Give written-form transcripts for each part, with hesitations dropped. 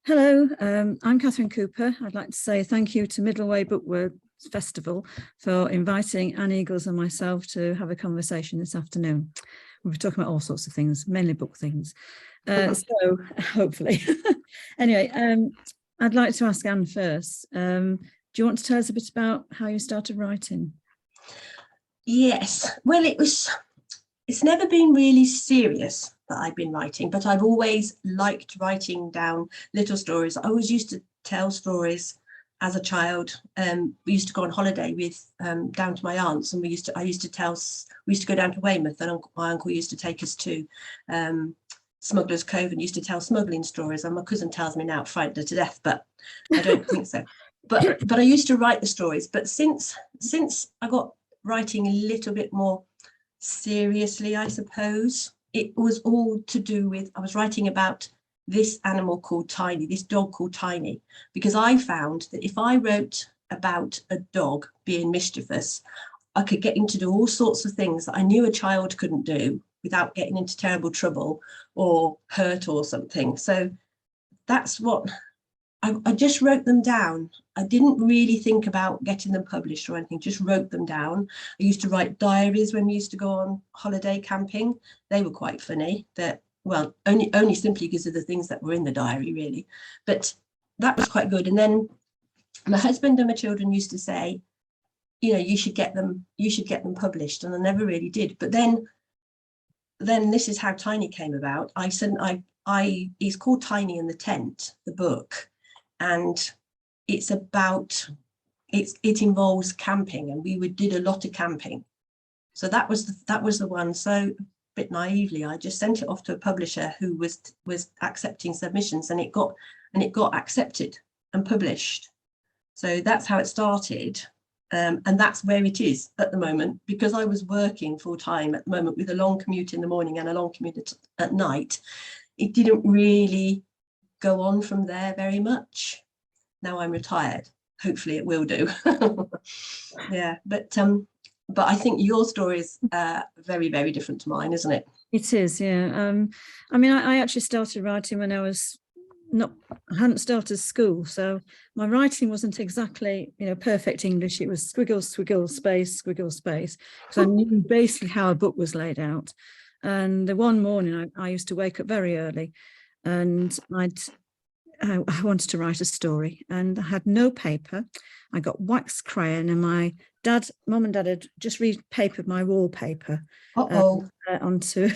Hello, I'm Catherine Cooper. I'd like to say thank you to Middleway Book Words Festival for inviting Anne Eagles and myself to have a conversation this afternoon. We'll be talking about all sorts of things, mainly book things. So hopefully. Anyway, I'd like to ask Anne first. Do you want to tell us a bit about how you started writing? Yes, well, it's never been really serious that I've been writing, but I've always liked writing down little stories. I always used to tell stories as a child. We used to go on holiday with down to my aunt's, and we used to go down to Weymouth, and my uncle used to take us to Smuggler's Cove and used to tell smuggling stories. And my cousin tells me now it frightened her to death, but I don't think so. But I used to write the stories. But since I got writing a little bit more seriously, I suppose, it was all to do with, I was writing about this animal called Tiny, this dog called Tiny, because I found that if I wrote about a dog being mischievous, I could get him to do all sorts of things that I knew a child couldn't do without getting into terrible trouble or hurt or something. So that's what I just wrote them down. I didn't really think about getting them published or anything, just wrote them down. I used to write diaries when we used to go on holiday camping. They were quite funny. Well, only simply because of the things that were in the diary, really. But that was quite good. And then my husband and my children used to say, you know, you should get them published. And I never really did. But then this is how Tiny came about. He's called Tiny in the Tent, the book. And it involves camping, and we did a lot of camping. So that was the one. So a bit naively, I just sent it off to a publisher who was accepting submissions, and it got accepted and published. So that's how it started. And that's where it is at the moment, because I was working full time at the moment with a long commute in the morning and a long commute at night. It didn't really go on from there very much. Now I'm retired. Hopefully it will do. Yeah, but I think your story is very, very different to mine, isn't it? It is, yeah. I mean, I actually started writing when I hadn't started school, so my writing wasn't exactly, perfect English. It was squiggle, squiggle, space, squiggle, space. So I knew basically how a book was laid out. And the one morning I used to wake up very early, and I wanted to write a story, and I had no paper. I got wax crayon, and my mum and dad had just repapered my wallpaper onto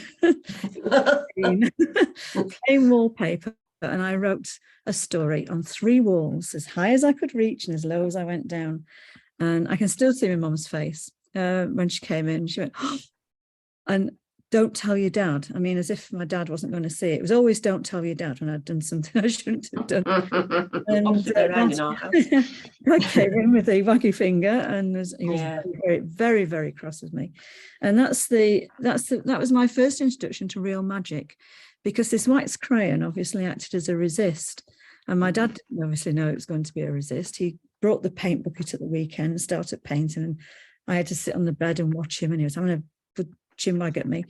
plain wallpaper, and I wrote a story on 3 walls, as high as I could reach and as low as I went down. And I can still see my mum's face when she came in. She went, oh, and don't tell your dad. I mean, as if my dad wasn't going to see it. It was always don't tell your dad when I'd done something I shouldn't have done. And I came in with a wacky finger, and he was very, very, very cross with me. And that was my first introduction to real magic, because this wax crayon obviously acted as a resist. And my dad didn't obviously know it was going to be a resist. He brought the paint bucket at the weekend and started painting, and I had to sit on the bed and watch him, and he was having a good chin wag at me.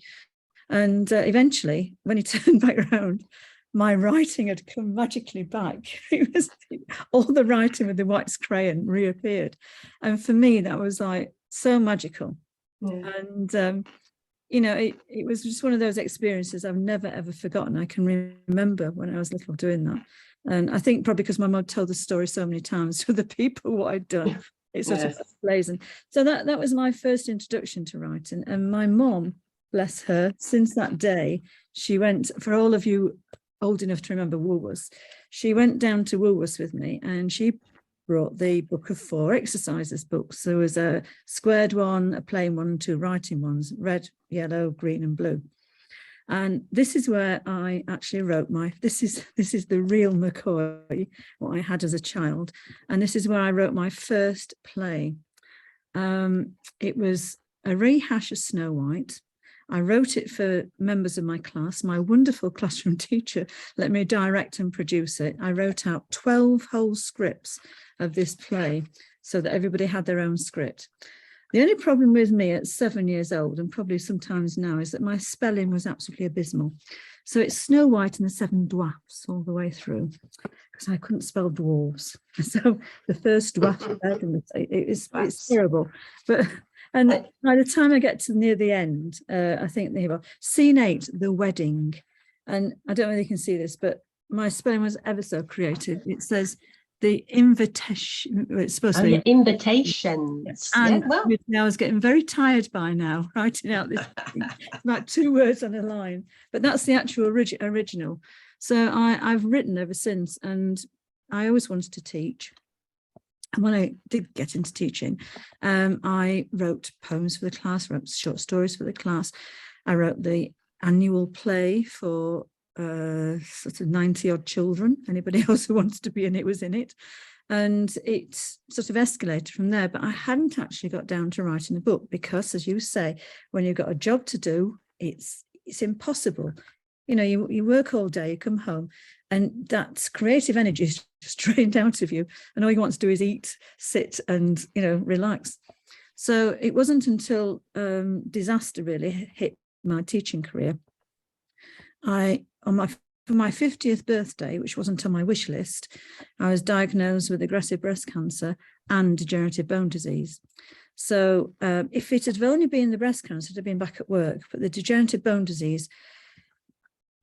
And eventually, when he turned back around, my writing had come magically back. It was all the writing with the wax crayon reappeared. And for me, that was like so magical. Yeah. And it was just one of those experiences I've never ever forgotten. I can remember when I was little doing that. And I think probably because my mum told the story so many times to the people what I'd done, it sort of blazing. So that was my first introduction to writing. And my mum, bless her, since that day, she went, for all of you old enough to remember Woolworths, she went down to Woolworths with me, and she brought the book of 4 exercises books. There was a squared one, a plain one, and 2 writing ones, red, yellow, green, and blue. And this is where I actually wrote this is the real McCoy, what I had as a child. And this is where I wrote my first play. It was a rehash of Snow White. I wrote it for members of my class. My wonderful classroom teacher let me direct and produce it. I wrote out 12 whole scripts of this play so that everybody had their own script. The only problem with me at 7 years old, and probably sometimes now, is that my spelling was absolutely abysmal. So it's Snow White and the Seven Dwarfs all the way through, because I couldn't spell dwarves. So the first dwarf, it's terrible. But and by the time I get to near the end, I think they have scene 8, the wedding. And I don't know if you can see this, but my spelling was ever so creative. It says the invitation. It's supposed to be invitations. And I was getting very tired by now writing out this about 2 words on a line, but that's the actual original. So I've written ever since, and I always wanted to teach. And when I did get into teaching, I wrote poems for the class, wrote short stories for the class. I wrote the annual play for sort of 90 odd children. Anybody else who wanted to be in it was in it. And it sort of escalated from there. But I hadn't actually got down to writing a book because, as you say, when you've got a job to do, it's impossible. You know, you work all day, you come home, and that creative energy is just drained out of you. And all you want to do is eat, sit, and, you know, relax. So it wasn't until disaster really hit my teaching career. For my 50th birthday, which wasn't on my wish list, I was diagnosed with aggressive breast cancer and degenerative bone disease. So if it had only been the breast cancer, I'd have been back at work, but the degenerative bone disease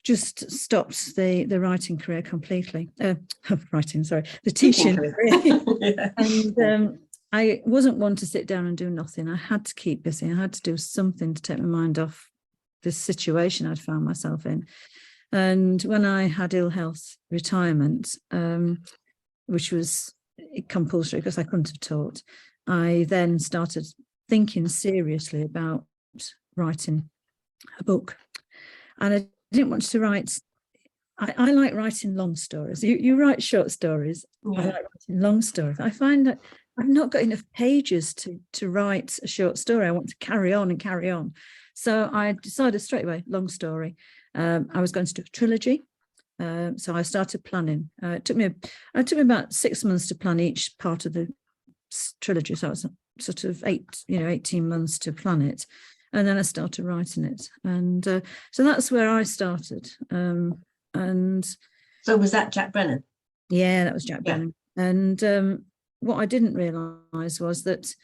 just stopped the writing career completely. The teaching career. Yeah. And I wasn't one to sit down and do nothing. I had to keep busy. I had to do something to take my mind off this situation I'd found myself in. And when I had ill health retirement, which was compulsory because I couldn't have taught, I then started thinking seriously about writing a book. And I didn't want to write, I like writing long stories. You write short stories. Yeah. I like writing long stories. I find that I've not got enough pages to write a short story. I want to carry on and carry on. So I decided straight away, long story. I was going to do a trilogy. So I started planning. It took me about 6 months to plan each part of the trilogy. So it was sort of 18 months to plan it. And then I started writing it. And so that's where I started. And so was that Jack Brenin? Yeah, that was Jack Brenin. And what I didn't realise was that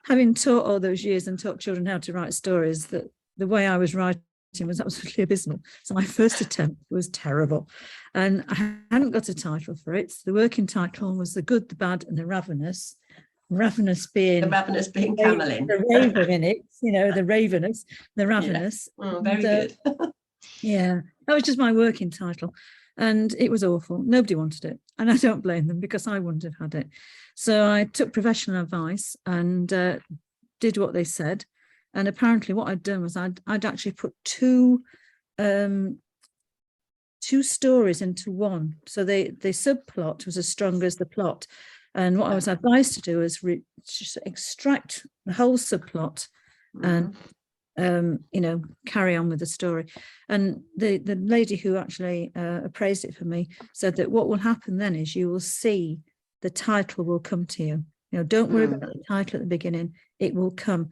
having taught all those years and taught children how to write stories, that the way I was writing was absolutely abysmal. So my first attempt was terrible. And I hadn't got a title for it. The working title was The Good, the Bad and the Ravenous. Ravenous being Camelin. The raven in it, the ravenous, the ravenous. Yeah. Oh, very good. Yeah, that was just my working title. And it was awful. Nobody wanted it. And I don't blame them because I wouldn't have had it. So I took professional advice and did what they said. And apparently what I'd done was I'd actually put two stories into one. So the subplot was as strong as the plot. And what I was advised to do is just extract the whole subplot and carry on with the story. And the lady who actually appraised it for me said that what will happen then is you will see the title will come to you. Don't worry about the title at the beginning, it will come.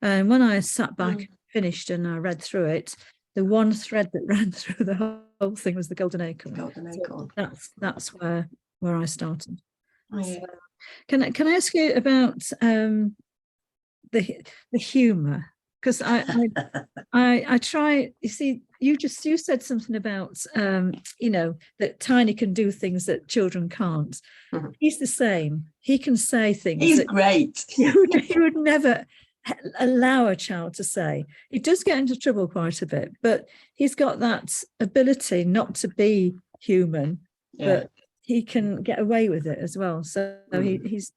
And when I sat back, finished, and I read through it, the one thread that ran through the whole thing was the Golden Acorn. Golden Acorn. So that's where I started. Oh, yeah. So, can I ask you about the humour? Because I try. You see, you said something about that Tiny can do things that children can't. Mm-hmm. He's the same. He can say things. He's great. He would never allow a child to say. He does get into trouble quite a bit, but he's got that ability not to be human, but he can get away with it as well. So he's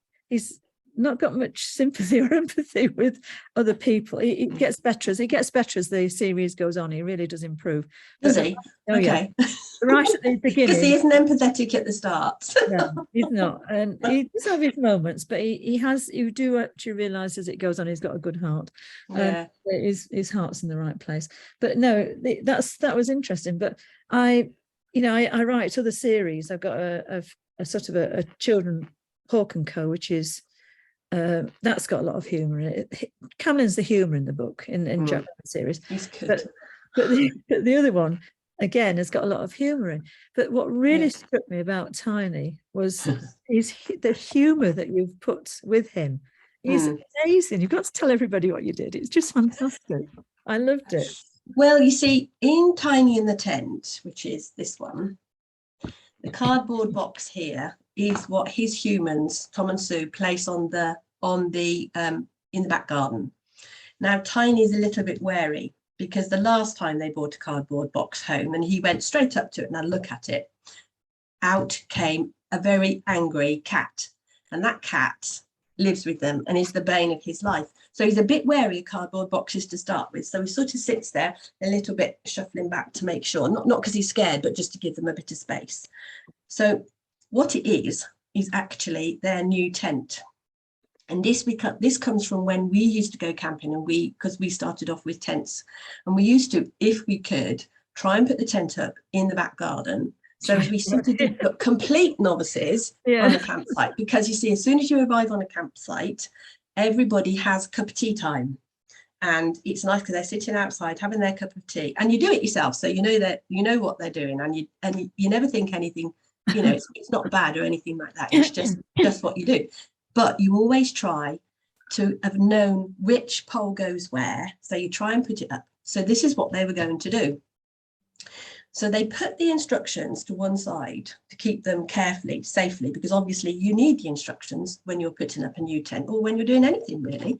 not got much sympathy or empathy with other people. He gets better as the series goes on. He really does improve. Does he? Okay. Yeah. Right at the beginning. Because he isn't empathetic at the start. No, he's not. And he does have his moments, but you do actually realise as it goes on, he's got a good heart. Yeah. His heart's in the right place. But no, that was interesting. But I write other series. I've got a sort of a children Hawk and Co, which is that's got a lot of humour in it. Cameron's the humour in the book in Jack Brenin series. He's good. But but the other one, again, has got a lot of humour in. But what really struck me about Tiny was the humour that you've put with him. He's amazing. You've got to tell everybody what you did. It's just fantastic. I loved it. Well, you see, in Tiny in the Tent, which is this one, the cardboard box here is what his humans, Tom and Sue, place in the back garden. Now, Tiny is a little bit wary because the last time they brought a cardboard box home and he went straight up to it and had a look at it, out came a very angry cat. And that cat lives with them and is the bane of his life. So he's a bit wary of cardboard boxes to start with. So he sort of sits there a little bit shuffling back to make sure, not because he's scared, but just to give them a bit of space. So what it is actually their new tent. And this comes from when we used to go camping, and because we started off with tents, and we used to, if we could, try and put the tent up in the back garden. So we sort of did complete novices on the campsite, because you see, as soon as you arrive on a campsite, everybody has a cup of tea time. And it's nice because they're sitting outside having their cup of tea, and you do it yourself. So you know what they're doing, and you never think anything, it's not bad or anything like that. It's just what you do. But you always try to have known which pole goes where. So you try and put it up. So this is what they were going to do. So they put the instructions to one side to keep them carefully, safely, because obviously you need the instructions when you're putting up a new tent or when you're doing anything really.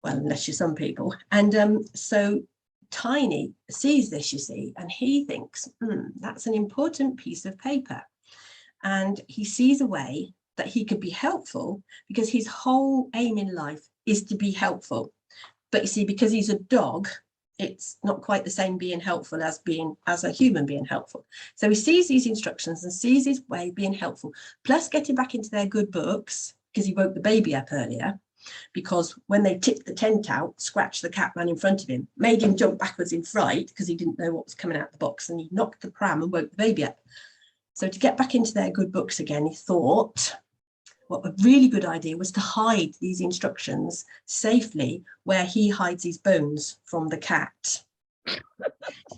Well, unless you're some people. And so Tiny sees this, you see, and he thinks, that's an important piece of paper. And he sees a way that he could be helpful, because his whole aim in life is to be helpful. But you see, because he's a dog, it's not quite the same being helpful as a human being helpful. So he sees these instructions and sees his way of being helpful, plus getting back into their good books, because he woke the baby up earlier, because when they tipped the tent out, Scratch the cat ran in front of him, made him jump backwards in fright because he didn't know what was coming out of the box, and he knocked the pram and woke the baby up. So to get back into their good books again, he thought, what a really good idea was to hide these instructions safely where he hides his bones from the cat.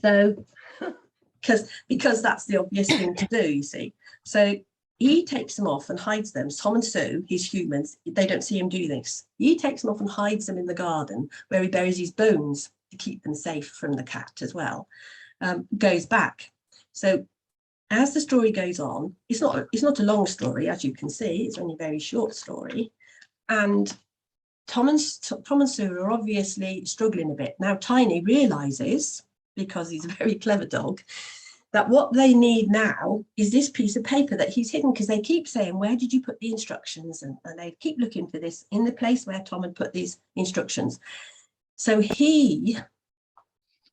So, because that's the obvious thing to do, you see. So he takes them off and hides them. Tom and Sue, his humans, they don't see him do this. He takes them off and hides them in the garden where he buries his bones to keep them safe from the cat as well. Goes back. So as the story goes on, it's not a long story, as you can see. It's only a very short story. And Tom and Sue are obviously struggling a bit. Now, Tiny realizes, because he's a very clever dog, that what they need now is this piece of paper that he's hidden, because they keep saying, where did you put the instructions? And they keep looking for this in the place where Tom had put these instructions. So he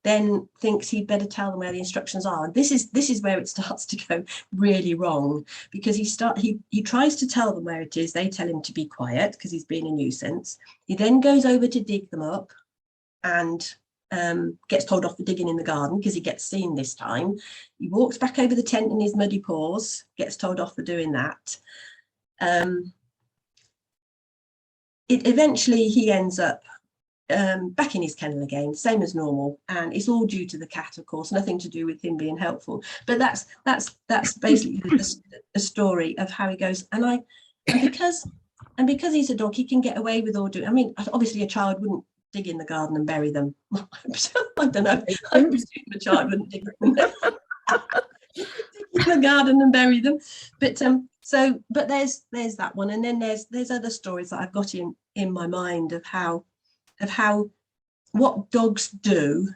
then thinks he'd better tell them where the instructions are. And this is where it starts to go really wrong, because he tries to tell them where it is. They tell him to be quiet because he's being a nuisance. He then goes over to dig them up and gets told off for digging in the garden because he gets seen this time. He walks back over the tent in his muddy paws, gets told off for doing that. Eventually he ends up back in his kennel again, same as normal, and it's all due to the cat, of course, nothing to do with him being helpful. But that's basically a story of how he goes. And because he's a dog, he can get away with all doing. I mean, obviously a child wouldn't dig in the garden and bury them. I don't know. I presume a child wouldn't dig in the garden and bury them. But but there's that one, and then there's other stories that I've got in my mind of how what dogs do.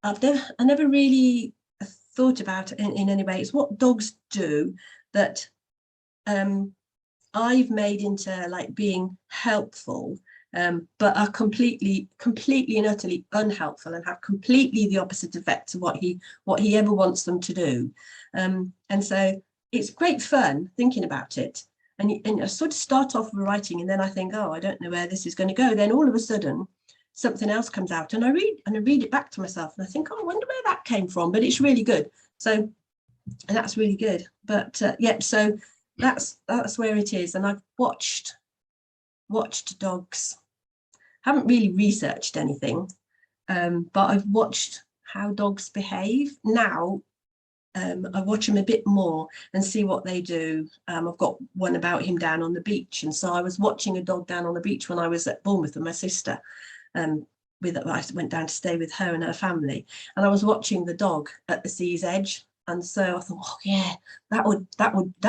I never really thought about it in any way. It's what dogs do that I've made into like being helpful, but are completely and utterly unhelpful and have completely the opposite effects of what he ever wants them to do. And so it's great fun thinking about it. And I sort of start off with writing, and then I think, oh, I don't know where this is going to go. Then all of a sudden, something else comes out, and I read it back to myself, and I think, oh, I wonder where that came from. But it's really good. So, and that's really good. But so that's where it is. And I've watched dogs. Haven't really researched anything, But I've watched how dogs behave. Now I watch them a bit more and see what they do. I've got one about him down on the beach. And so I was watching a dog down on the beach when I was at Bournemouth with my sister. I went down to stay with her and her family. And I was watching the dog at the sea's edge. And so I thought, oh yeah, that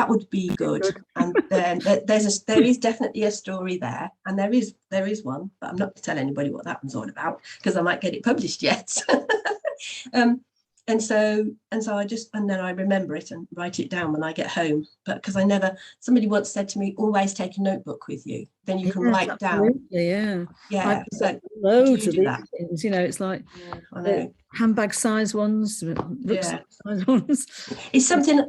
would be good. And then there is definitely a story there, and there is one, but I'm not going to tell anybody what that one's all about because I might get it published yet. And so then I remember it and write it down when I get home. But because somebody once said to me, always take a notebook with you, then you can write down. Yeah. So loads of these things, it's like I know. handbag size ones, rucksack size ones. It's something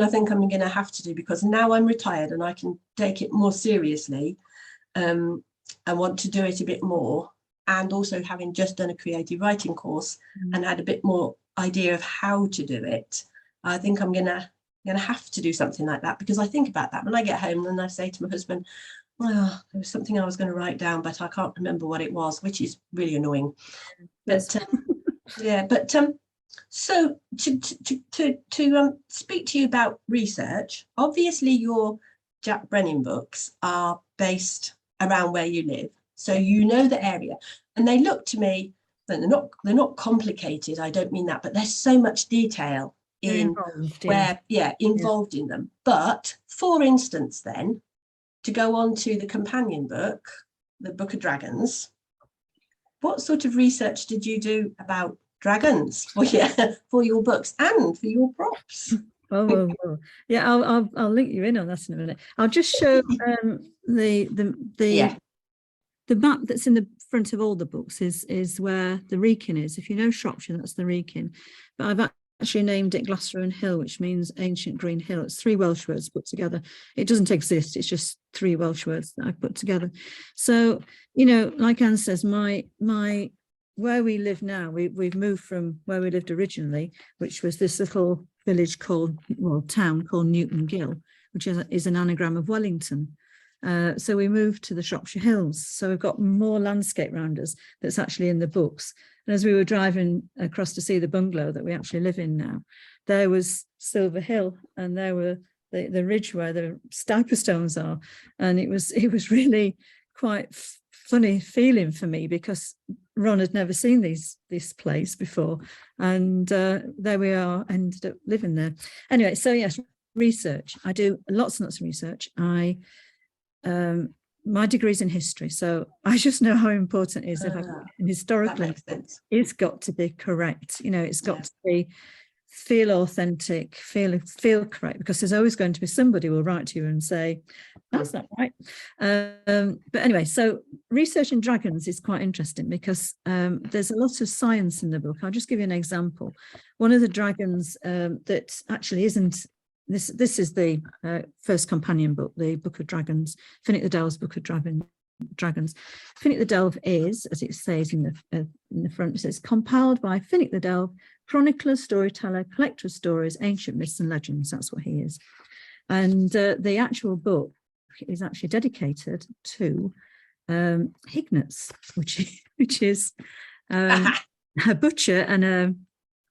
I think I'm going to have to do, because now I'm retired and I can take it more seriously. I want to do it a bit more, and also having just done a creative writing course and had a bit more idea of how to do it, I think I'm gonna have to do something like that, because I think about that when I get home and I say to my husband, well, there was something I was going to write down, but I can't remember what it was, which is really annoying. But so to speak to you about research, obviously your Jack Brenin books are based around where you live, so you know the area, and they look to me, they're not complicated, I don't mean that, but there's so much detail involved in them. But for instance, then, to go on to the companion book, the Book of Dragons, what sort of research did you do about dragons for your books and for your props? Oh. Yeah, I'll link you in on that in a minute. I'll just show the map that's in the front of all the books is where the Wrekin is. If you know Shropshire, that's the Wrekin. But I've actually named it Glasrowan Hill, which means ancient green hill. It's 3 Welsh words put together. It doesn't exist. It's just 3 Welsh words that I've put together. So, like Anne says, my where we live now, we've moved from where we lived originally, which was this little village town called Newton Gill, which is an anagram of Wellington. So we moved to the Shropshire Hills. So we've got more landscape around us that's actually in the books. And as we were driving across to see the bungalow that we actually live in now, there was Silver Hill, and there were the ridge where the Stiper stones are. And it was really quite funny feeling for me, because Ron had never seen this place before. And there we are, ended up living there. Anyway, so yes, research. I do lots and lots of research. My degree's in history, so I just know how important it is. If I can historically, it's got to be correct. It's got to feel authentic, feel correct, because there's always going to be somebody who will write to you and say, that's not right. But anyway, so research in dragons is quite interesting, because there's a lot of science in the book. I'll just give you an example. One of the dragons that actually isn't, this is the first companion book, the Book of Dragons, Finnick the Delve's Book of Dragons. Finnick the Delve is, as it says in the front, it says, compiled by Finnick the Delve, chronicler, storyteller, collector of stories, ancient myths and legends. That's what he is. And the actual book is actually dedicated to Hignatz, which is a butcher and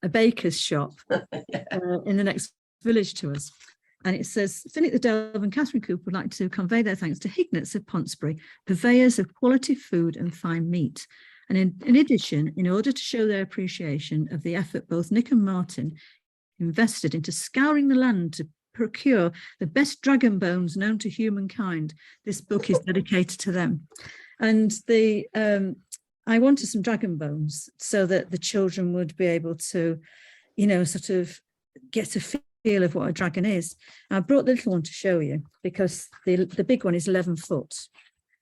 a baker's shop in the next village to us. And it says, Finnick the Delve and Catherine Cooper would like to convey their thanks to Hignatz of Pontesbury, purveyors of quality food and fine meat. And in addition, in order to show their appreciation of the effort both Nick and Martin invested into scouring the land to procure the best dragon bones known to humankind, this book is dedicated to them. And I wanted some dragon bones so that the children would be able to, sort of get a feel of what a dragon is. I brought the little one to show you, because the big one is 11 foot.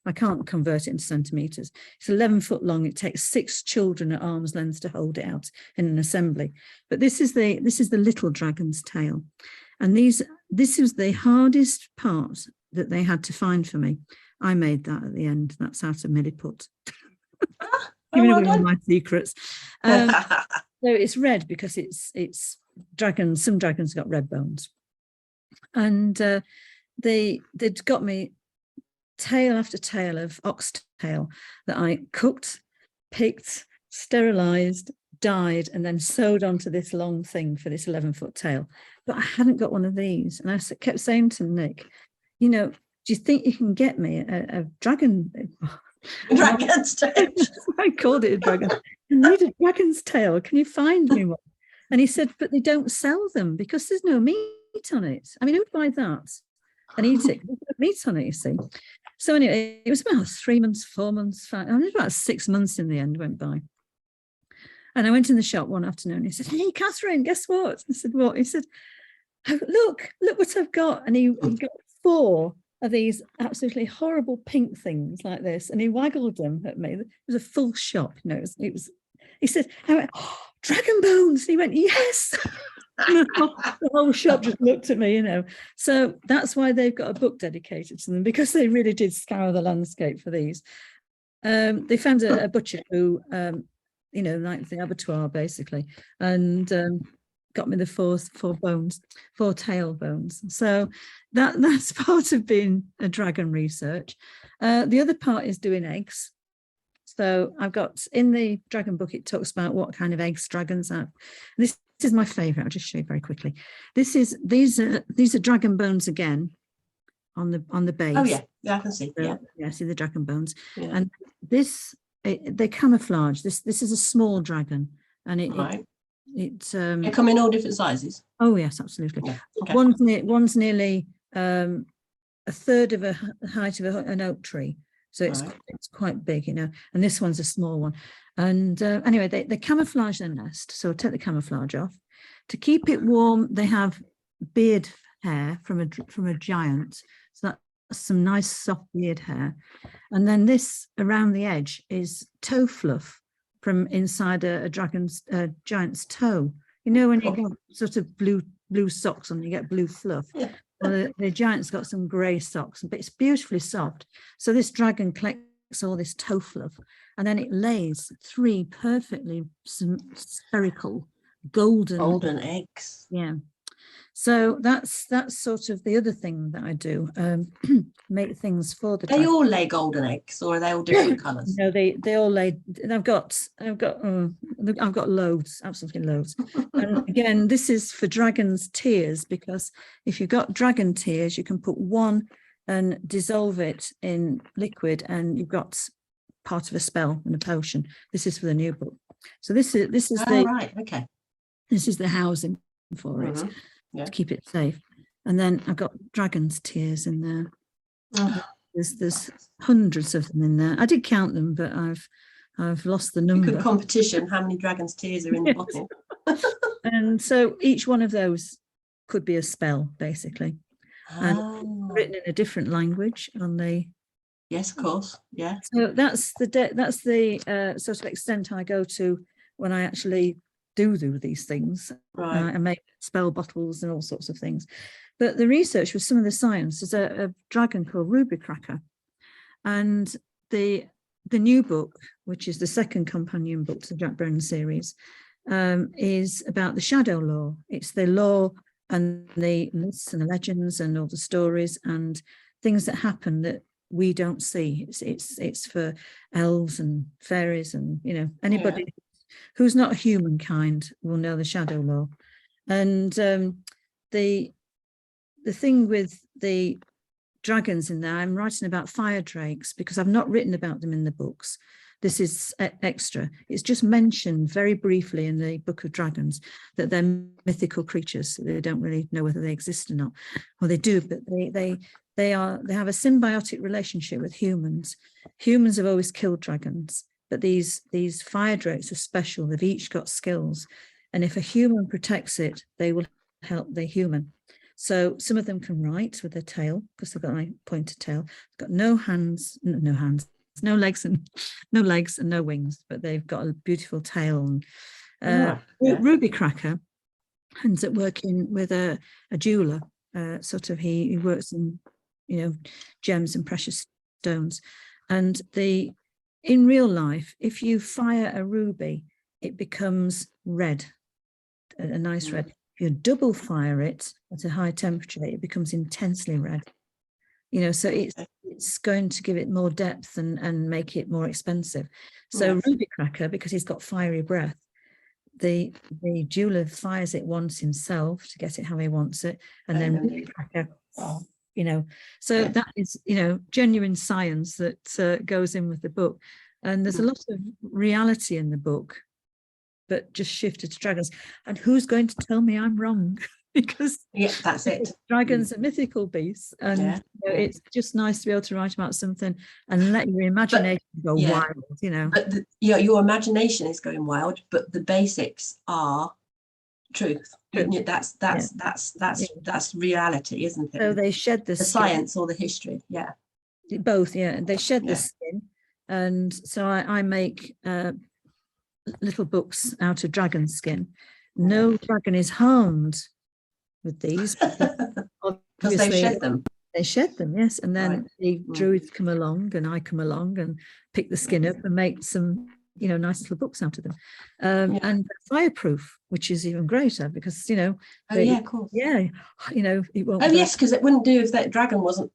I can't convert it into centimeters. It's 11 foot long. It takes 6 children at arm's length to hold it out in an assembly. But this is the little dragon's tail. And this was the hardest part that they had to find for me. I made that at the end. That's out of Milliput. Giving away all my secrets. So it's red because it's dragons. Some dragons got red bones. And they'd got me tail after tail of oxtail that I cooked, picked, sterilised, dyed, and then sewed onto this long thing for this 11-foot tail. But I hadn't got one of these. And I kept saying to Nick, you know, do you think you can get me a dragon? Dragon's tail. I called it a dragon. I need a dragon's tail. Can you find me one? And he said, but they don't sell them because there's no meat on it. I mean, who would buy that and eat it? There's no meat on it, you see. So anyway, it was about 3 months, 4 months, 5, I mean, about 6 months in the end went by. And I went in the shop one afternoon. He said, hey, Catherine, guess what? I said, what? He said, oh, look what I've got. And he got 4 of these absolutely horrible pink things like this. And he waggled them at me. It was a full shop. You know, it was he said, I went, oh, dragon bones. And he went, yes. The whole shop just looked at me, you know. So that's why they've got a book dedicated to them, because they really did scour the landscape for these. They found a butcher who, you know, like the abattoir basically, and got me the 4 tail bones. So that's part of being a dragon research. The other part is doing eggs. So I've got, in the dragon book, it talks about what kind of eggs dragons have. This is my favorite. I'll just show you very quickly. These are dragon bones again on the base. Oh yeah, I can see. So, yeah, see the dragon bones. Yeah. And they camouflage. This is a small dragon, and they come in all different sizes. Oh yes, absolutely. Yeah. Okay. One's nearly a third of the height of an oak tree. So it's quite big, you know, and this one's a small one. And anyway, they camouflage their nest. So I'll take the camouflage off. To keep it warm, they have beard hair from a giant. So that's some nice soft beard hair. And then this around the edge is toe fluff from inside a giant's toe. You know, when you get sort of blue socks on, you get blue fluff. Yeah. Well, the giant's got some grey socks, but it's beautifully soft. So this dragon collects all this toe fluff, and then it lays 3 perfectly spherical golden eggs. Yeah. So that's sort of the other thing that I do, make things for the dragon. They all lay golden eggs, or are they all different colours? No, they all lay. I've got loads, absolutely loads. And again, this is for dragon's tears, because if you've got dragon tears, you can put 1 and dissolve it in liquid, and you've got part of a spell and a potion. This is for the new book. So this is right, okay. This is the housing for it. Yeah. To keep it safe. And then I've got dragon's tears in there. Oh. There's hundreds of them in there. I did count them, but I've lost the number. Good competition. How many dragon's tears are in the bottle? And so each one of those could be a spell, basically. And written in a different language on the. Yes, of course. Yeah. So that's the sort of extent I go to when I actually do these things. Right. I make spell bottles and all sorts of things. But the research was some of the science. There's a dragon called Ruby Cracker. And the new book, which is the second companion book to the Jack Brenin series, is about the shadow lore. It's the lore and the myths and the legends and all the stories and things that happen that we don't see. It's for elves and fairies and, you know, anybody who's not humankind will know the shadow lore. And the thing with the dragons in there, I'm writing about fire drakes because I've not written about them in the books. This is extra. It's just mentioned very briefly in the Book of Dragons that they're mythical creatures. They don't really know whether they exist or not. Well, they do, but they have a symbiotic relationship with humans. Humans have always killed dragons, but these fire drakes are special. They've each got skills. And if a human protects it, they will help the human. So some of them can write with their tail because they've got a pointed tail. They've got no legs and no wings, but they've got a beautiful tail. And Ruby Cracker ends up working with a jeweler. He works in, you know, gems and precious stones. And in real life, if you fire a ruby, it becomes red, a nice red. If you double fire it at a high temperature, it becomes intensely red. You know, so it's going to give it more depth and make it more expensive. So Yes. Ruby Cracker, because he's got fiery breath, the jeweler fires it once himself to get it how he wants it, and then Ruby Cracker, you know, so Yeah. that is, you know, genuine science that goes in with the book. And there's a lot of reality in the book, but just shifted to dragons. And who's going to tell me I'm wrong? Because that's it. Dragons are mythical beasts, and you know, it's just nice to be able to write about something and let your imagination go wild, you know. But your imagination is going wild, but the basics are truth. That's reality, isn't it? So they shed the science or the history. Both. They shed the skin, and so I make little books out of dragon skin. No dragon is harmed with these because they shed them. They shed them, yes, and then the druids come along, and I come along and pick the skin up and make some, you know, nice little books out of them. And fireproof, which is even greater, because, you know, you know, it won't. Oh yes, because it wouldn't do if that dragon wasn't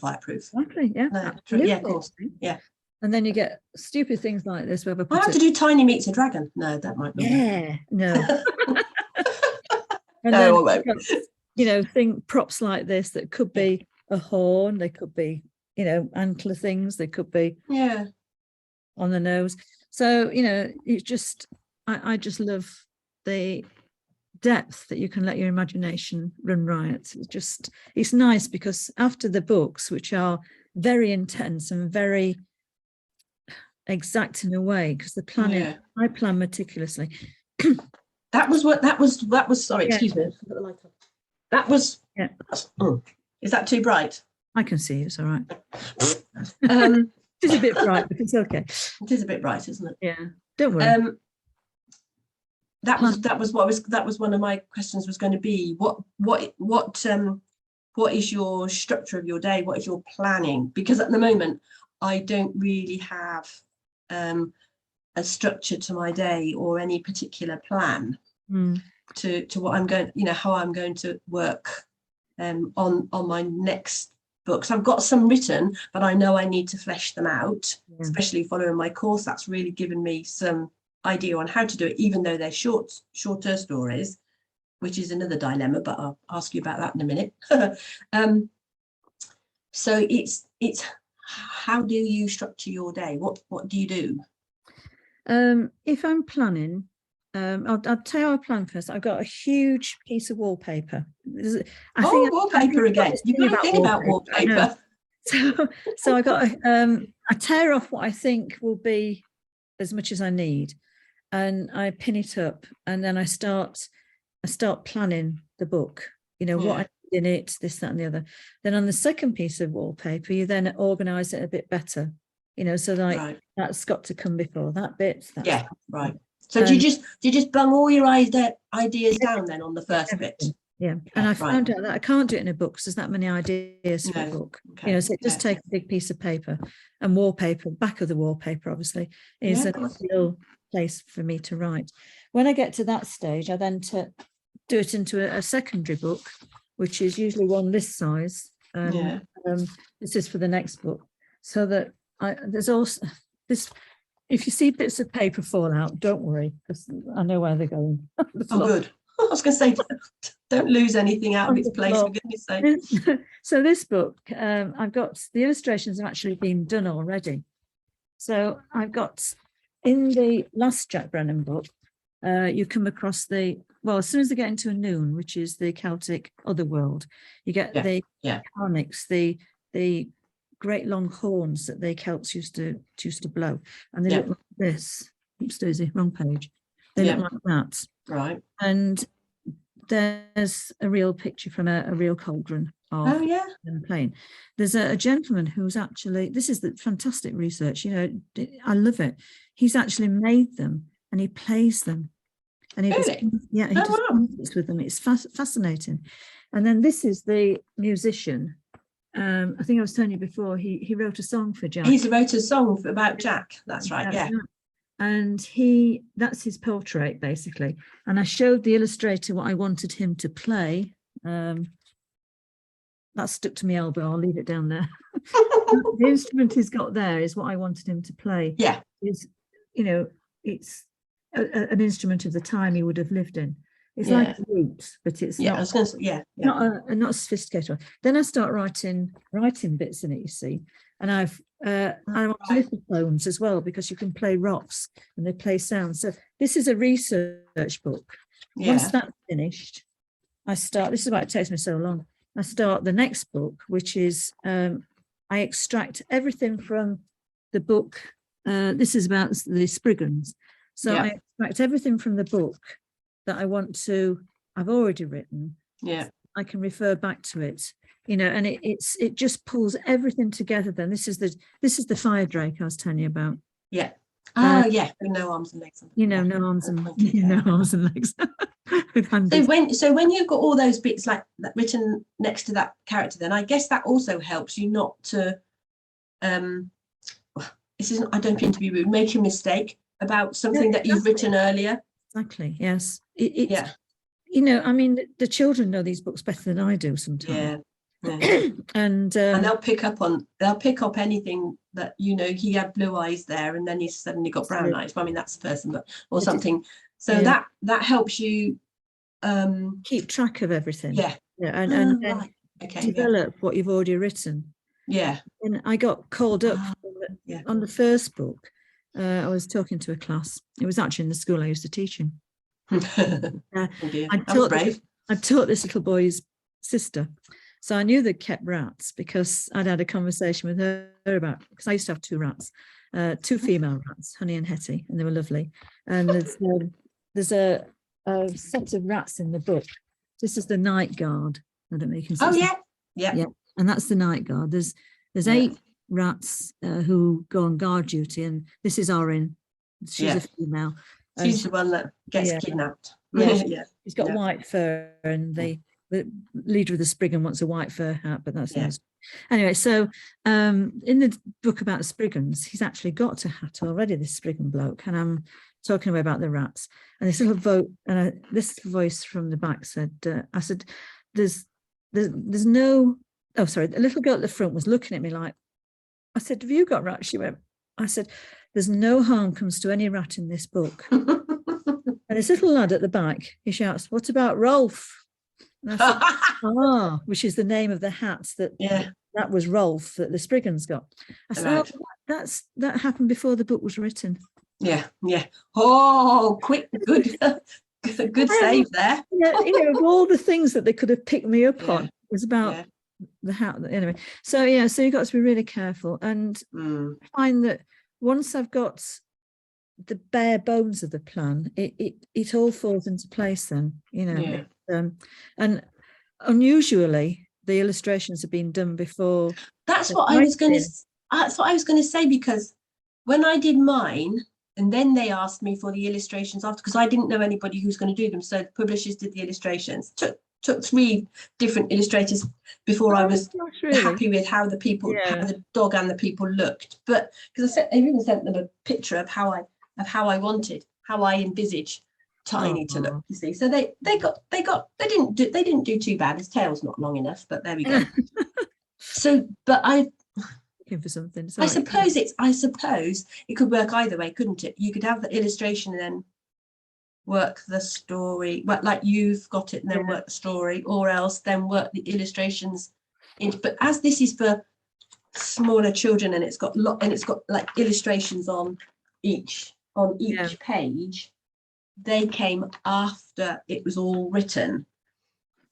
fireproof. Exactly. Yeah. No, yeah, of course. Yeah. And then you get stupid things like this. Where I have to do Tiny Meets a Dragon. No, that might be. Yeah, no. And no, then, you know, props like this that could be a horn, they could be, you know, antler things, they could be on the nose. So, you know, it's just, I just love the depth that you can let your imagination run riot. It's nice, because after the books, which are very intense and very exact in a way, because I plan meticulously. That was sorry, excuse me. That was is that too bright? I can see it's all right. It's a bit bright, but it's okay. It is a bit bright, isn't it? Yeah, don't worry. That was one of my questions was going to be what is your structure of your day? What is your planning? Because at the moment I don't really have a structure to my day or any particular plan to what I'm going, you know, how I'm going to work on my next books. I've got some written, but I know I need to flesh them out, especially following my course. That's really given me some idea on how to do it, even though they're shorter stories, which is another dilemma, but I'll ask you about that in a minute. So it's how do you structure your day? What do you do? If I'm planning, I'll tell you how I plan first. I've got a huge piece of wallpaper. Wallpaper again. You've got to think about wallpaper. So I got I tear off what I think will be as much as I need, and I pin it up, and then I start planning the book. You know, what I need in it, this, that, and the other. Then on the second piece of wallpaper, you then organise it a bit better. You know, so like that's got to come before that bit. Right. So do you just bung all your ideas down then on the first bit? Yeah, and I found out that I can't do it in a book because there's that many ideas for a book. Okay. You know, so it just takes a big piece of paper, and wallpaper, back of the wallpaper obviously is a real place for me to write. When I get to that stage, I then do it into a secondary book, which is usually one this size. This is for the next book, so that there's also this. If you see bits of paper fall out, don't worry, because I know where they're going. Good. I was going to say, don't lose anything out of its place, for goodness sake. So this book, I've got the illustrations have actually been done already. So I've got in the last Jack Brenin book, you come across as soon as they get into a noon, which is the Celtic otherworld, you get the carnix, the great long horns that the Celts used to blow, and they look like this. Oops, Daisy, wrong page. They look like that. Right. And there's a real picture from a real cauldron of them playing. There's a gentleman who's actually, this is the fantastic research, you know, I love it. He's actually made them and he plays them. And he does with them. It's fascinating. And then this is the musician. I think I was telling you before, he wrote a song for Jack. He's wrote a song about Jack. That's right. Yeah. And that's his portrait basically. And I showed the illustrator what I wanted him to play. That's stuck to my elbow. I'll leave it down there. The instrument he's got there is what I wanted him to play. Yeah. It's, you know, it's an instrument of the time he would have lived in. It's Yeah. like a lute, but it's Yeah, not. I was going to say, yeah. Not a sophisticated one. Then I start writing bits in it, you see, and I want little poems as well, because you can play rocks and they play sounds. So this is a research book. Yeah. Once that's finished, I start. This is why it takes me so long. I start the next book, which is I extract everything from the book. This is about the Spriggans. So I extract everything from the book that I've already written. Yeah. I can refer back to it, you know, and it just pulls everything together. Then this is the fire drake I was telling you about. Yeah. Oh, yeah. With no arms and legs. You know, no arms and legs. So when you've got all those bits like that written next to that character, then I guess that also helps you not to this isn't, I don't mean to be rude, make a mistake about something that you've written earlier. Exactly. Yes. Yeah. You know, I mean, the children know these books better than I do sometimes. Yeah. And they'll pick up anything that, you know, he had blue eyes there and then he's suddenly got brown eyes. I mean, that's the person, but or something. So that helps you keep track of everything. Yeah. And then develop what you've already written. Yeah. And I got called up on the first book. I was talking to a class. It was actually in the school I used to teach in. I taught this little boy's sister, so I knew they'd kept rats because I'd had a conversation with her about, because I used to have two rats, two female rats, Honey and Hetty, and they were lovely. And there's a set of rats in the book. This is the night guard. I don't know if you can see. Oh yeah, and that's the night guard. There's 8 rats who go on guard duty, and this is Orin. She's a female. She's the one that gets kidnapped. Yeah. She's got white fur, and the leader of the Spriggan wants a white fur hat, but that's anyway. So in the book about the Spriggans, he's actually got a hat already, this Spriggan bloke, and I'm talking away about the rats. And this little voice from the back said, I said, there's no. Oh, sorry. The little girl at the front was looking at me like, I said, have you got rats? She went, I said, there's no harm comes to any rat in this book. And this little lad at the back, he shouts, what about Rolf? And I said, which is the name of the hat that was Rolf that the Spriggans got. I said, that happened before the book was written. Yeah. Oh, quick, good save there. You know, of all the things that they could have picked me up on, it was about the hat. Anyway, so you've got to be really careful. And I find that once I've got the bare bones of the plan, it all falls into place then, you know. And unusually the illustrations have been done before. That's what I was going to say, because when I did mine, and then they asked me for the illustrations after, because I didn't know anybody who was going to do them, so the publishers did the illustrations. Took 3 different illustrators before I was happy with how the people, how the dog and the people looked. But because I even sent them a picture of how I envisaged Tiny to look. You see, so they didn't do too bad. His tail's not long enough, but there we go. So, but for something. I suppose it could work either way, couldn't it? You could have the illustration and then work the story, but like you've got it and then work the story, or else then work the illustrations in. But as this is for smaller children and it's got like illustrations on each page, they came after it was all written.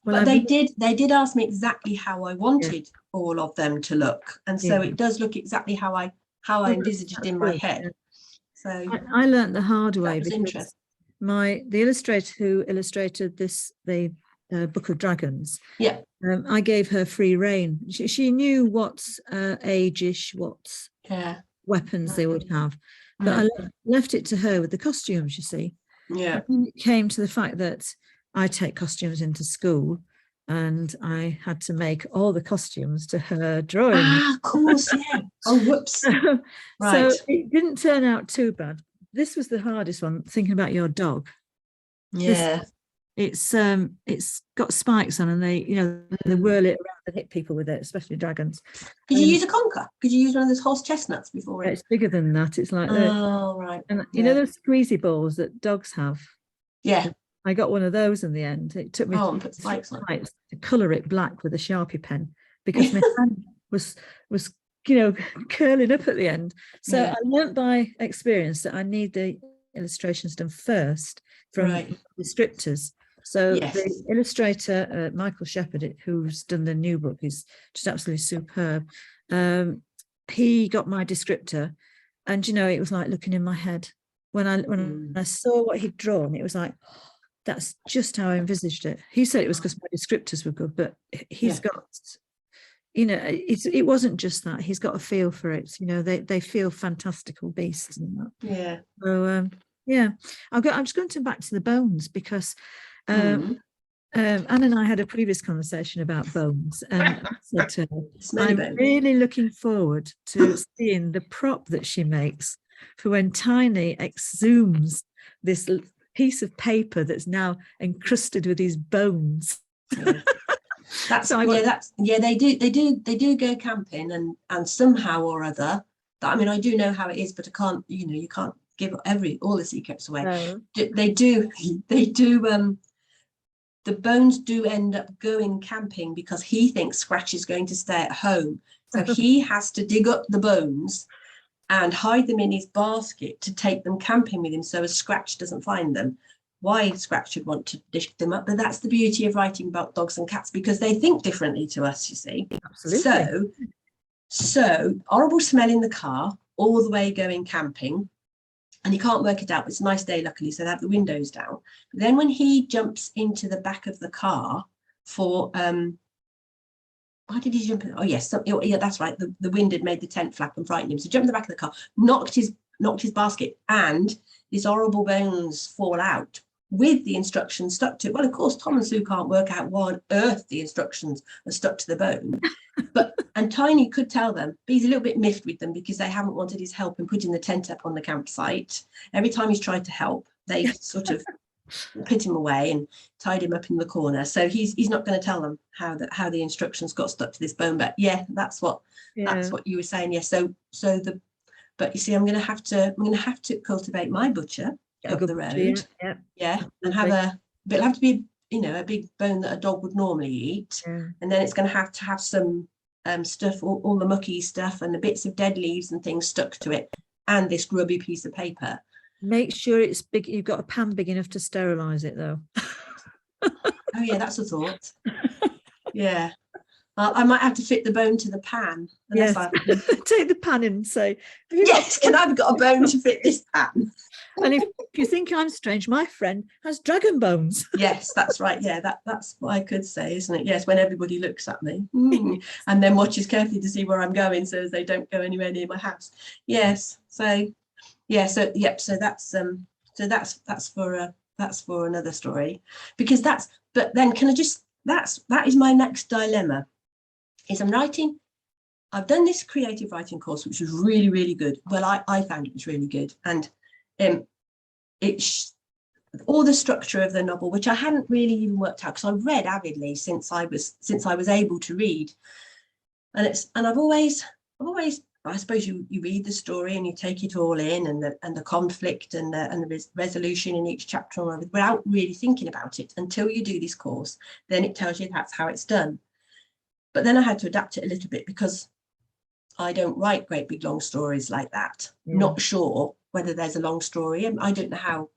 But they did ask me exactly how I wanted all of them to look, and so it does look exactly how I envisaged it in my head. So I learned the hard way because the illustrator who illustrated the Book of Dragons, I gave her free rein. She knew what age-ish, what weapons they would have, but I left it to her with the costumes, you see. And when it came to the fact that I take costumes into school, and I had to make all the costumes to her drawing. Of course, Oh, whoops. So it didn't turn out too bad. This was the hardest one, thinking about your dog. Yeah. It's got spikes on, and they whirl it around and hit people with it, especially dragons. Could you use a conker? Could you use one of those horse chestnuts before it? It's bigger than that. It's like Oh, right. and you know those squeezy balls that dogs have. Yeah. I got one of those in the end. It took me to colour it black with a Sharpie pen because my hand was curling up at the end. So I learnt by experience that I need the illustrations done first from descriptors. So the illustrator, Michael Shepherd, who's done the new book, is just absolutely superb. He got my descriptor, and it was like looking in my head. When I saw what he'd drawn, it was like, that's just how I envisaged it. He said it was because my descriptors were good, but he's got, it wasn't just that. He's got a feel for it. They feel fantastical beasts and that. Yeah. So I'm just going to back to the bones because Anne and I had a previous conversation about bones, and I said to her, I'm really looking forward to seeing the prop that she makes for when Tiny exhumes this piece of paper that's now encrusted with these bones. They do go camping, and somehow or other, I do know how it is, but I can't, you can't give all the secrets away. No. They do the bones do end up going camping because he thinks Scratch is going to stay at home, so he has to dig up the bones and hide them in his basket to take them camping with him, so as Scratch doesn't find them. Why Scratch should want to dig them up, but that's the beauty of writing about dogs and cats, because they think differently to us, you see. Absolutely. So horrible smell in the car all the way going camping, and he can't work it out. It's a nice day, luckily, so they have the windows down. But then when he jumps into the back of the car for why did he jump in? Oh yes, that's right. The wind had made the tent flap and frightened him. So he jumped in the back of the car, knocked his basket, and these horrible bones fall out with the instructions stuck to it. Well, of course, Tom and Sue can't work out why on earth the instructions are stuck to the bone. And Tiny could tell them, but he's a little bit miffed with them because they haven't wanted his help in putting the tent up on the campsite. Every time he's tried to help, they sort of put him away and tied him up in the corner. So he's not going to tell them how the instructions got stuck to this bone. But that's what you were saying. But you see, I'm going to have to cultivate my butcher up the road. And it'll have to be a big bone that a dog would normally eat, and then it's going to have some stuff, all the mucky stuff and the bits of dead leaves and things stuck to it, and this grubby piece of paper. Make sure it's big. You've got a pan big enough to sterilize it, though. Oh yeah, that's a thought. Yeah. I might have to fit the bone to the pan. Yes. Take the pan in and say, can I have got a bone to fit this pan? And if you think I'm strange, my friend has dragon bones. Yes, that's right. Yeah, that's what I could say, isn't it? Yes, when everybody looks at me and then watches carefully to see where I'm going so as they don't go anywhere near my house. Yes. So that's for another story, because that is my next dilemma. Is I've done this creative writing course, which was really, really good. Well, I found it was really good. And it's all the structure of the novel, which I hadn't really even worked out, because I read avidly since I was able to read. And I've always, I suppose you read the story and you take it all in, and the conflict and the resolution in each chapter without really thinking about it until you do this course. Then it tells you that's how it's done. But then I had to adapt it a little bit, because I don't write great big long stories like that. Not sure whether there's a long story. I don't know how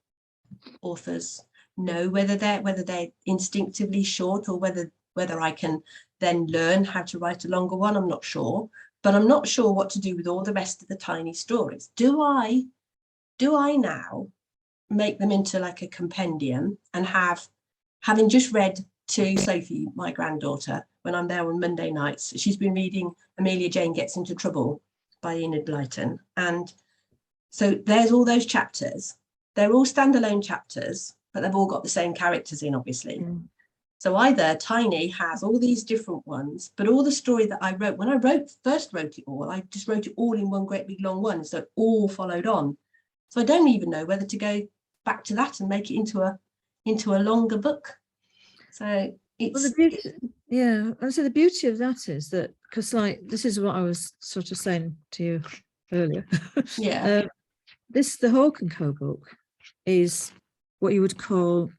authors know whether they're instinctively short, or whether I can then learn how to write a longer one. I'm not sure. But I'm not sure what to do with all the rest of the tiny stories. Do I now make them into like a compendium, and having just read to Sophie, my granddaughter, when I'm there on Monday nights, she's been reading Amelia Jane Gets Into Trouble by Enid Blyton. And so there's all those chapters. They're all standalone chapters, but they've all got the same characters in, obviously. So either Tiny has all these different ones, but all the story that I wrote, when I first wrote it all, I just wrote it all in one great big long one. So it all followed on. So I don't even know whether to go back to that and make it into into a longer book. So Well, it's and so the beauty of that is that, because like this is what I was sort of saying to you earlier. yeah, The Hawk and Co book is what you would call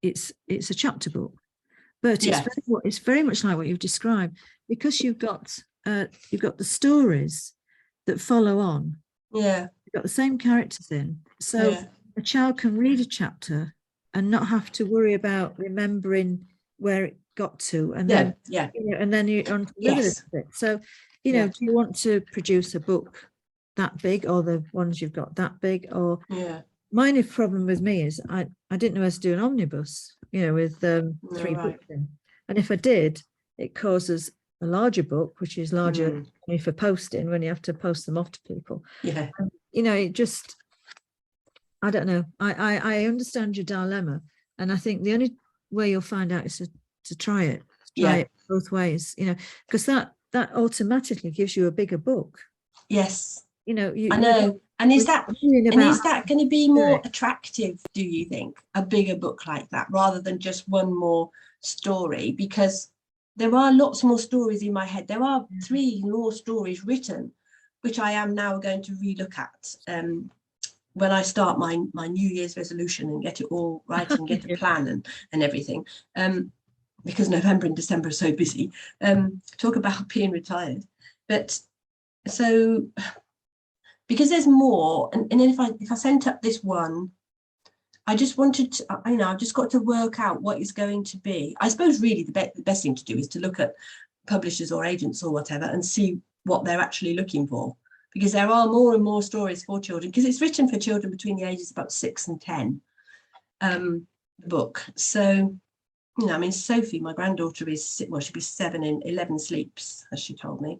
it's a chapter book, but yeah, it's very much like what you've described, because you've got the stories that follow on. yeah, You've got the same characters in, so yeah, a child can read a chapter and not have to worry about remembering where it got to, and yeah, then yeah, and then you're on to another yes, bit. So yeah, do you want to produce a book that big, or the ones you've got that big? Or yeah, my only problem with me is I didn't know how to do an omnibus, with no, 3 right, books in, and if I did, it causes a larger book, which is larger only for posting when you have to post them off to people. yeah, And, it just, I don't know. I understand your dilemma, and I think the only way you'll find out is to try it. Try yeah, it both ways, because that automatically gives you a bigger book. yes, You I know. And is about that going to be more it. attractive, do you think, a bigger book like that, rather than just one more story? Because there are lots more stories in my head. There are 3 more stories written, which I am now going to relook at when I start my New Year's resolution and get it all right and get a plan and everything. Because November and December are so busy. Talk about being retired. But so, because there's more, and then if I sent up this one, I just wanted to, I've just got to work out what is going to be. I suppose really the best thing to do is to look at publishers or agents or whatever and see what they're actually looking for, because there are more and more stories for children, because it's written for children between the ages of about 6 and 10 book. So, Sophie, my granddaughter, she'll be 7 in 11 sleeps, as she told me.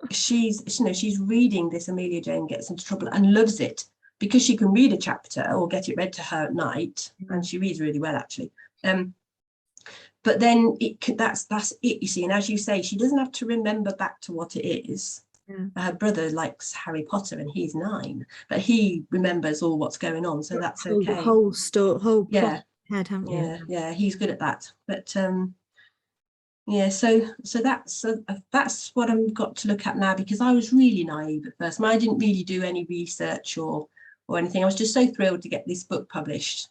She's reading this Amelia Jane Gets Into Trouble and loves it, because she can read a chapter or get it read to her at night, and she reads really well, actually. But then that's it, you see. And as you say, she doesn't have to remember back to what it is. Her brother likes Harry Potter and he's 9, but he remembers all what's going on, so that's okay. The whole story, yeah, head, haven't you? Yeah, he's good at that. But yeah, so that's what I've got to look at now, because I was really naive at first. I didn't really do any research or anything. I was just so thrilled to get this book published.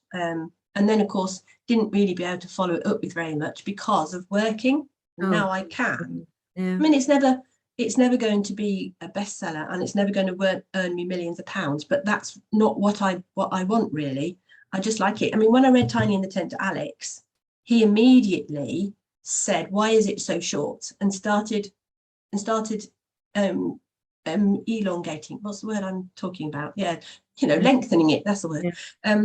And then, of course, didn't really be able to follow it up with very much because of working. Now I can. Yeah. It's never going to be a bestseller, and it's never going to earn me millions of pounds, but that's not what I want, really. I just like it. When I read Tiny and the Tent to Alex, he immediately said, "Why is it so short?" and started elongating. What's the word I'm talking about? Yeah, lengthening it. That's the word. Yeah.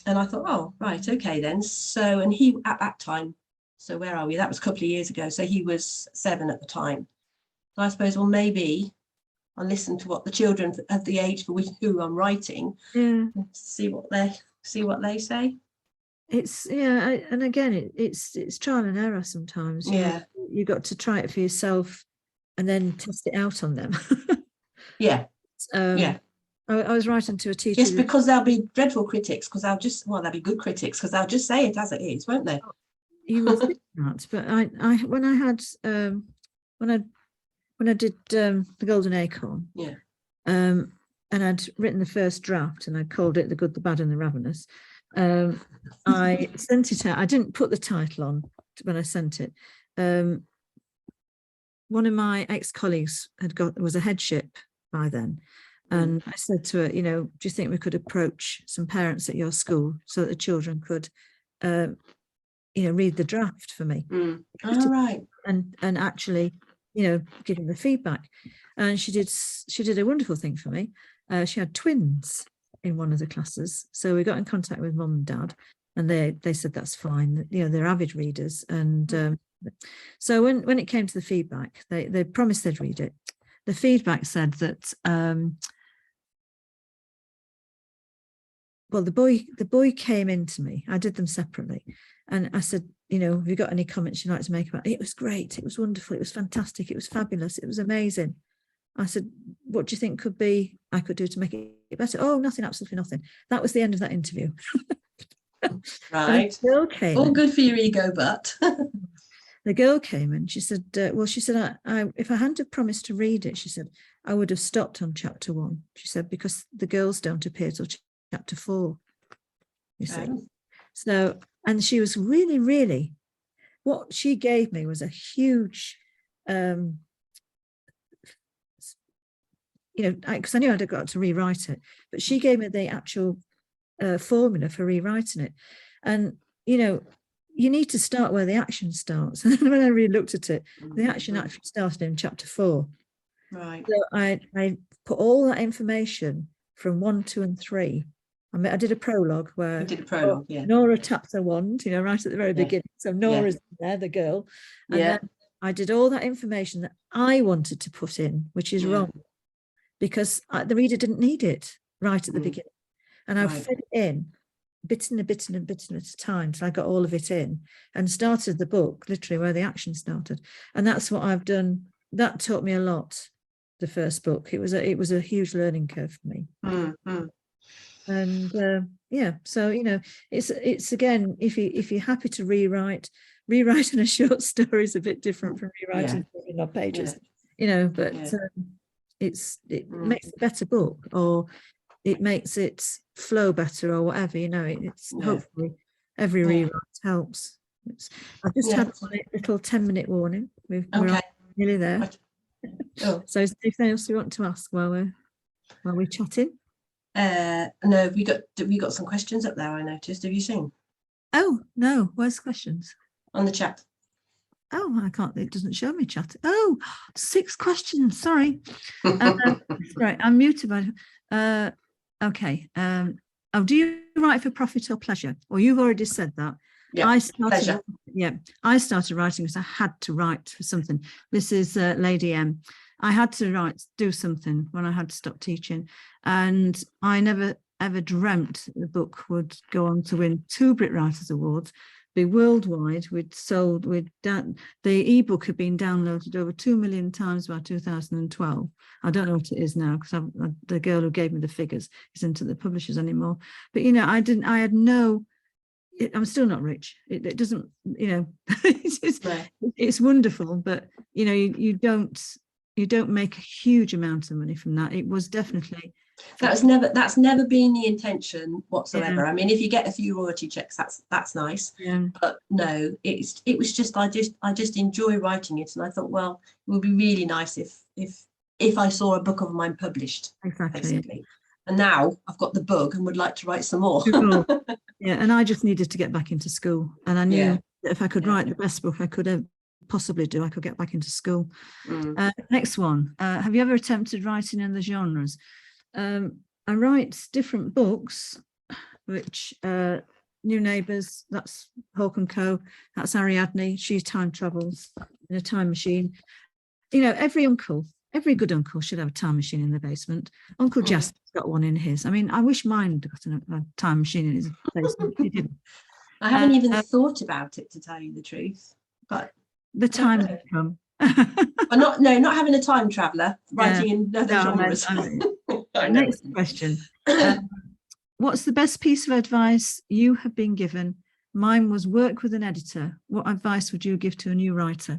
And I thought, oh, right, okay then. So, and he at that time, so where are we? That was a couple of years ago. So he was 7 at the time. So I suppose, well, maybe I'll listen to what the children at the age for who I'm writing, and see what they say. It's and again, it's trial and error sometimes. You got to try it for yourself and then test it out on them. Yeah. I was writing to a teacher. Yes, because there'll be dreadful critics, because there'll be good critics, because they'll just say it as it is, won't they? You would think that, but when I did the Golden Acorn, and I'd written the first draft, and I called it The Good, the Bad, and the Ravenous. I sent it out. I didn't put the title on when I sent it. One of my ex-colleagues was a headship by then. And I said to her, do you think we could approach some parents at your school so that the children could, read the draft for me? All right. And actually, give them the feedback. And she did a wonderful thing for me. She had twins in one of the classes. So we got in contact with mum and dad, and they said that's fine. They're avid readers. And so when it came to the feedback, they promised they'd read it. The feedback said that, well, the boy came in to me. I did them separately. And I said, have you got any comments you'd like to make about it? It was great. It was wonderful. It was fantastic. It was fabulous. It was amazing. I said, what do you think I could do to make it better? Oh, nothing, absolutely nothing. That was the end of that interview. Right. The girl came All in. good for your ego, but The girl came and she said, well, she said, if I hadn't have promised to read it, she said, I would have stopped on chapter 1. She said, because the girls don't appear till chapter 4, you see. So, and she was really, really, what she gave me was a huge, you know, because I knew I'd have got to rewrite it, but she gave me the actual formula for rewriting it. And, you know, you need to start where the action starts. And when I really looked at it, the action actually started in chapter 4. Right. So I put all that information from 1, 2, and 3. I mean, I did a prologue where You did a prologue, yeah. Nora taps her wand, you know, right at the very beginning. So Nora's there, the girl. And then I did all that information that I wanted to put in, which is wrong, because the reader didn't need it right at the beginning. And I fed it in bits and a bit and a bit at a time till I got all of it in and started the book literally where the action started. And that's what I've done. That taught me a lot, the first book. It was a huge learning curve for me. And yeah, so, you know, it's again, if you're happy to rewriting a short story is a bit different from rewriting 49 pages, you know, but it makes a better book, or it makes it flow better, or whatever, you know. It's hopefully every rewrite helps. I've just had a little 10-minute warning. We're nearly there. Right. Oh. So is there anything else you want to ask while we're chatting? No, we got some questions up there, I noticed. Have you seen? Oh no, where's the questions? On the chat. Oh, I can't, it doesn't show me chat. Oh, 6 questions, sorry. Right, I'm muted by okay. Oh, do you write for profit or pleasure? Well, you've already said that. Yeah, pleasure. I started writing because I had to write for something. This is Lady M. I had to do something when I had to stop teaching, and I never ever dreamt the book would go on to win 2 Brit Writers Awards, be worldwide. The ebook had been downloaded over 2 million times by 2012. I don't know what it is now, because the girl who gave me the figures isn't at the publishers anymore. But you know, I'm still not rich. It doesn't, you know, it's wonderful, but you know, you don't make a huge amount of money from that. It was definitely that's never been the intention whatsoever. I mean, if you get a few royalty checks, that's nice. But no, it was just I just enjoy writing it, and I thought, well, it would be really nice if I saw a book of mine published, basically. And now I've got the bug and would like to write some more. Yeah, and I just needed to get back into school, and I knew that if I could write the best book I could possibly do, I could get back into school. Next one. Have you ever attempted writing in the genres? I write different books, which New Neighbours, that's Hawke and Co. That's Ariadne. She time travels in a time machine. You know, every good uncle should have a time machine in the basement. Uncle Jasper's got one in his. I mean, I wish mine had got a time machine in his basement. He didn't. I haven't even thought about it, to tell you the truth. But the time has come. But not having a time traveller, writing in other genres. Next question. What's the best piece of advice you have been given? Mine was work with an editor. What advice would you give to a new writer,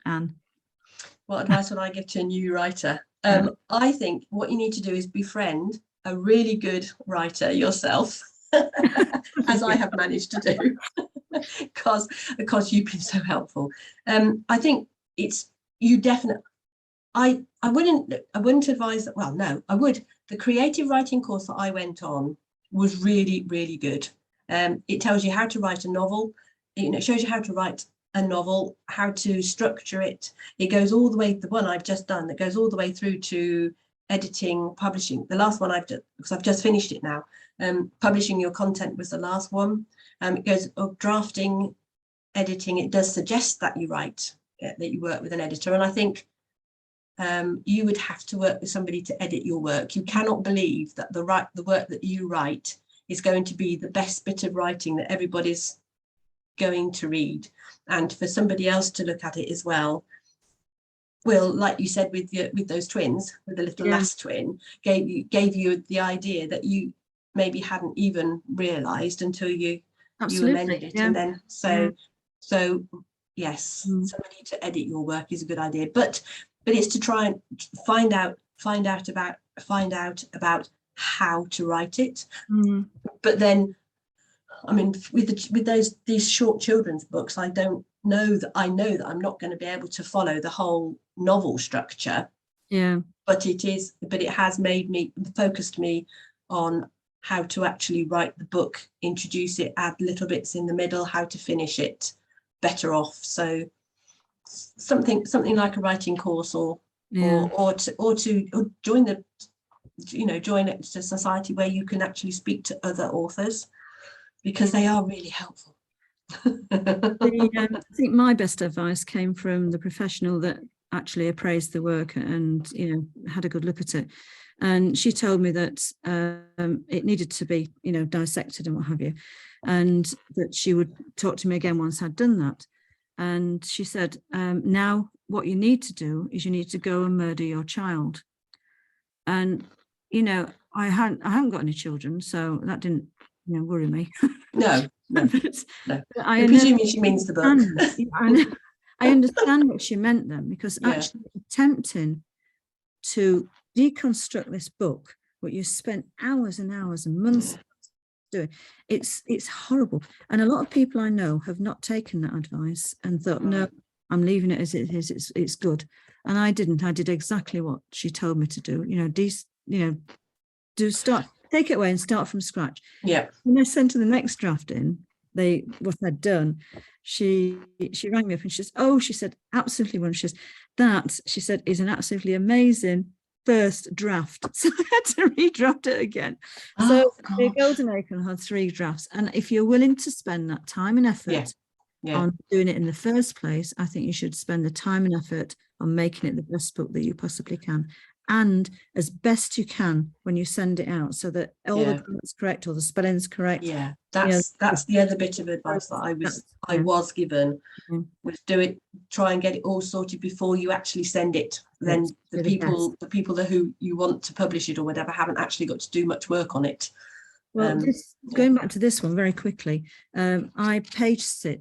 Anne? What advice would I give to a new writer? I think what you need to do is befriend a really good writer yourself, as I have managed to do, because you've been so helpful. I think you definitely. I wouldn't advise that. Well, no, I would. The creative writing course that I went on was really, really good. It tells you how to write a novel. It shows you how to write a novel, how to structure it. It goes all the way, the one I've just done, that goes all the way through to editing, publishing. The last one I've done, because I've just finished it now. Publishing your content was the last one. It goes drafting, editing. It does suggest that you write, that you work with an editor. And I think you would have to work with somebody to edit your work. You cannot believe that the work that you write is going to be the best bit of writing that everybody's going to read, and for somebody else to look at it as well will, like you said with those twins, with the little last twin, gave you the idea that you maybe hadn't even realized until you you amended it, and then so yes, somebody to edit your work is a good idea, but it's to try and find out about how to write it. But then, I mean, with these short children's books, I know that I'm not going to be able to follow the whole novel structure. But it has focused me on how to actually write the book, introduce it, add little bits in the middle, how to finish it better off. So something like a writing course, or join a society where you can actually speak to other authors, because they are really helpful. I think my best advice came from the professional that actually appraised the work and had a good look at it, and she told me that it needed to be dissected and what have you, and that she would talk to me again once I'd done that. And she said, now what you need to do is you need to go and murder your child. And I haven't got any children, so that didn't worry me. No. But I presume she means the book. I understand what she meant then, because actually attempting to deconstruct this book, what you spent hours and hours and months doing, it's horrible. And a lot of people I know have not taken that advice and thought, no, I'm leaving it as it is. It's good. And I didn't. I did exactly what she told me to do. Take it away and start from scratch. Yeah. When I sent her the next draft in, what I'd done, she rang me up and she said, absolutely wonderful. She said, is an absolutely amazing first draft. So I had to redraft it again. So the Golden Acorn had 3 drafts. And if you're willing to spend that time and effort on doing it in the first place, I think you should spend the time and effort on making it the best book that you possibly can. And as best you can when you send it out, so that all the grammar's correct, all the spelling's correct. Yeah, that's the other bit of advice that I was given, was try and get it all sorted before you actually send it. Then the people who you want to publish it or whatever haven't actually got to do much work on it. Well, going back to this one very quickly, I page set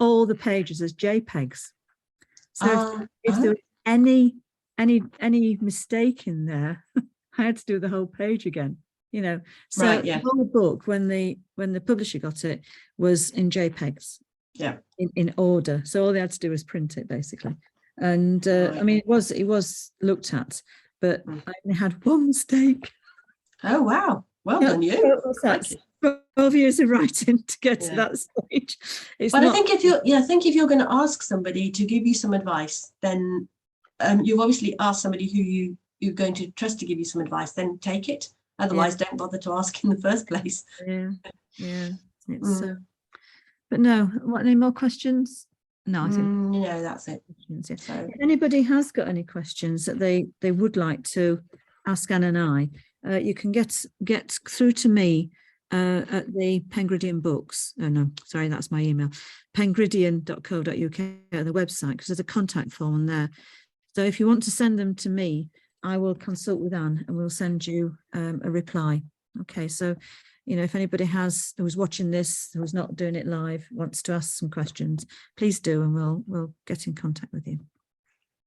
all the pages as JPEGs. So if there was any mistake in there, I had to do the whole page again. So the whole book, when the publisher got it, was in JPEGs. Yeah. In order. So all they had to do was print it, basically. And I mean, it was looked at, but I only had one mistake. Oh wow! Well done, you. 12 years of writing to get to that stage. I think if you're going to ask somebody to give you some advice, then you've obviously asked somebody who you're going to trust to give you some advice. Then take it. Otherwise, don't bother to ask in the first place. Yeah. It's but no. Any more questions? No, I think no, that's it. So, if anybody has got any questions that they would like to ask Anne and I, you can get through to me at the Pengridian Books. Oh no, sorry, that's my email. Pengridian.co.uk, the website, because there's a contact form on there. So if you want to send them to me, I will consult with Anne and we'll send you a reply. Okay, so if anybody who's watching this, who's not doing it live, wants to ask some questions, please do, and we'll get in contact with you.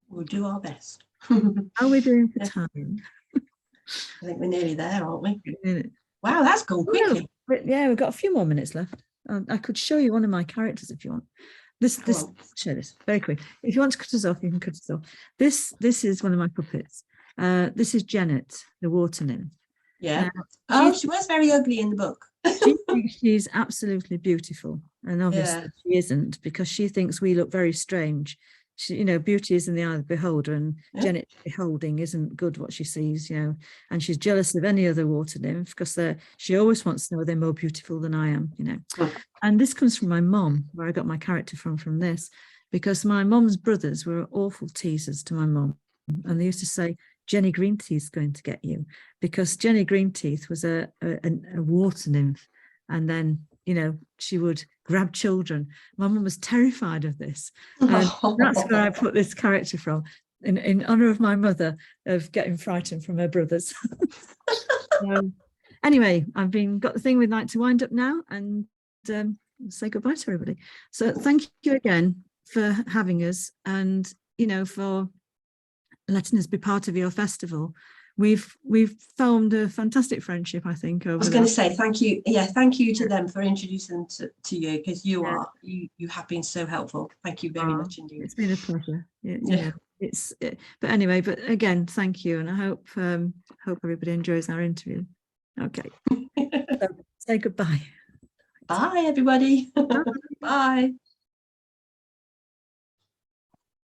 We'll do our best. How are we doing for time? I think we're nearly there, aren't we? Wow, that's gone quickly. Yeah, we've got a few more minutes left. I could show you one of my characters if you want. Show this very quick. If you want to cut us off, you can cut us off. This is one of my puppets. This is Janet, the water nymph. Yeah. She was very ugly in the book. She thinks she's absolutely beautiful, and obviously she isn't, because she thinks we look very strange. She, beauty is in the eye of the beholder, and Janet's beholding isn't good what she sees, and she's jealous of any other water nymph because she always wants to know they're more beautiful than I am, And this comes from my mom, where I got my character from this, because my mom's brothers were awful teasers to my mom, and they used to say, Jenny Greenteeth's going to get you, because Jenny Greenteeth was a water nymph, and then she would grab children. My mum was terrified of this, and that's where I put this character from, in honor of my mother, of getting frightened from her brothers. anyway, I've got the thing we'd like to wind up now and say goodbye to everybody. So thank you again for having us, and for letting us be part of your festival. We've formed a fantastic friendship, I think. I was going to say thank you. Yeah, thank you to them for introducing them to you, because you have been so helpful. Thank you very much indeed. It's been a pleasure. But anyway, but again, thank you, and I hope everybody enjoys our interview. Okay, so say goodbye. Bye, everybody. Bye. Bye.